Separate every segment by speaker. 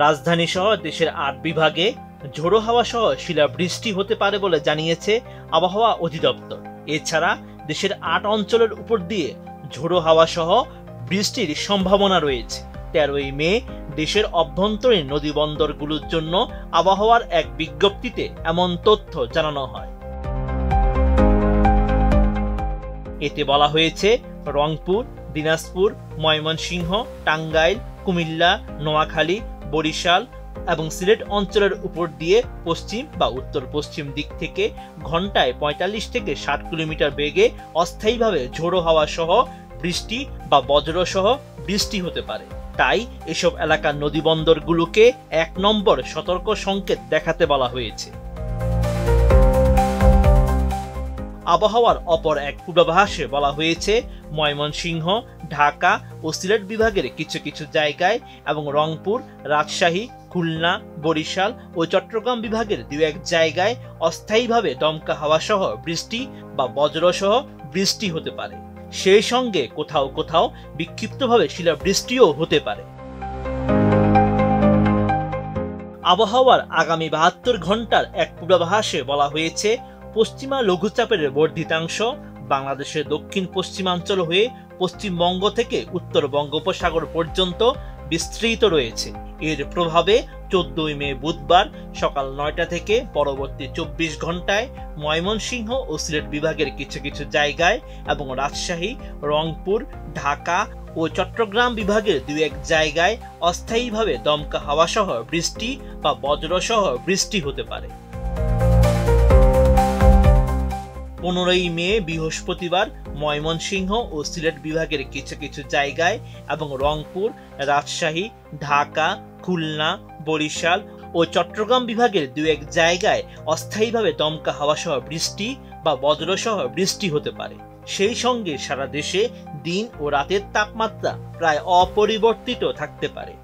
Speaker 1: রাজধানী সহ দেশের ৮ বিভাগে ঝোড়ো হাওয়া সহ শিলাবৃষ্টি হতে পারে বলে জানিয়েছে আবহাওয়া অধিদপ্তর। এছাড়া দেশের ৮ অঞ্চলের উপর দিয়ে ঝোড়ো হাওয়া সহ বৃষ্টির সম্ভাবনা রয়েছে। 13ই মে দেশের অভ্যন্তরীণ নদীবন্দরগুলোর জন্য আবহাওয়ার এক বিজ্ঞপ্তিতে এমন তথ্য জানানো হয়। এতে বলা হয়েছে, রংপুর, দিনাজপুর, ময়মনসিংহ, টাঙ্গাইল, কুমিল্লা, নোয়াখালী, বরিশাল এবং সিলেট অঞ্চলের উপর দিয়ে পশ্চিম বা উত্তর পশ্চিম দিক থেকে ঘন্টায় ৪৫ থেকে ৬০ কিলোমিটার বেগে অস্থায়ীভাবে ঝোড়ো হাওয়া সহ বৃষ্টি বা বজ্র সহ বৃষ্টি হতে পারে। তাই এসব এলাকার নদীবন্দরগুলোকে ১ নম্বর সতর্ক সংকেত দেখাতে বলা হয়েছে। আবহাওয়ার অপর এক পূর্বাভাসে বলা হয়েছে, ময়মনসিংহ, ঢাকা ও সিলেট বিভাগের কিছু কিছু জায়গায় এবং রংপুর, রাজশাহী, খুলনা, বরিশাল ও চট্টগ্রাম বিভাগের ২-১ জায়গায় অস্থায়ীভাবে দমকা হাওয়া সহ বৃষ্টি বা বজ্র সহ বৃষ্টি হতে পারে। সেই সঙ্গে কোথাও কোথাও বিক্ষিপ্তভাবে শিলাবৃষ্টিও হতে পারে। আবহাওয়ার আগামী ৭২ ঘন্টার এক পূর্বাভাসে বলা হয়েছে, পশ্চিমা লঘুচাপের বর্ধিতাংশ বাংলাদেশের দক্ষিণ পশ্চিমাঞ্চল হয়ে পশ্চিমবঙ্গ থেকে উত্তর বঙ্গোপসাগর পর্যন্ত বিস্তৃত রয়েছে। এর প্রভাবে ১৪ই মে বুধবার সকাল ৯টা থেকে পরবর্তী ২৪ ঘন্টায় ময়মনসিংহ ও সিলেট বিভাগের কিছু কিছু জায়গায় এবং রাজশাহী, রংপুর, ঢাকা ও চট্টগ্রাম বিভাগের ২-১ জায়গায় অস্থায়ীভাবে দমকা হাওয়া সহ বৃষ্টি বা বজ্র সহ বৃষ্টি হতে পারে। ১৫ই মে বৃহস্পতিবার ময়মনসিংহ ও সিলেট বিভাগের কিছু কিছু জায়গায় এবং রংপুর, রাজশাহী, ঢাকা, খুলনা, বরিশাল ও চট্টগ্রাম বিভাগের ২-১ জায়গায় অস্থায়ীভাবে দমকা হাওয়া সহ বৃষ্টি বা বজ্র সহ বৃষ্টি হতে পারে। সেই সঙ্গে সারা দেশে দিন ও রাতের তাপমাত্রা প্রায় অপরিবর্তিত থাকতে পারে।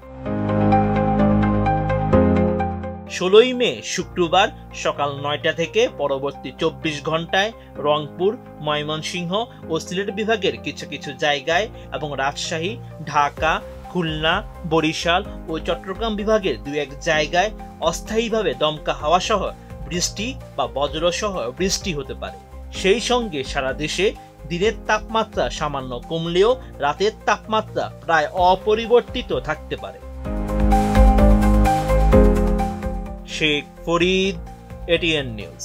Speaker 1: ১৬ই মে শুক্রবার সকাল ৯টা থেকে পরবর্তী ২৪ ঘন্টায় রংপুর, ময়মনসিংহ ও সিলেট বিভাগের কিছু কিছু জায়গায় এবং রাজশাহী, ঢাকা, খুলনা, বরিশাল ও চট্টগ্রাম বিভাগের ২-১ জায়গায় অস্থায়ীভাবে দমকা হাওয়া সহ বৃষ্টি বা বজ্র সহ বৃষ্টি হতে পারে। সেই সঙ্গে সারা দেশে দিনের তাপমাত্রা সামান্য কমলেও রাতের তাপমাত্রা প্রায় অপরিবর্তিত থাকতে পারে। Sheikh Farid, ATN news.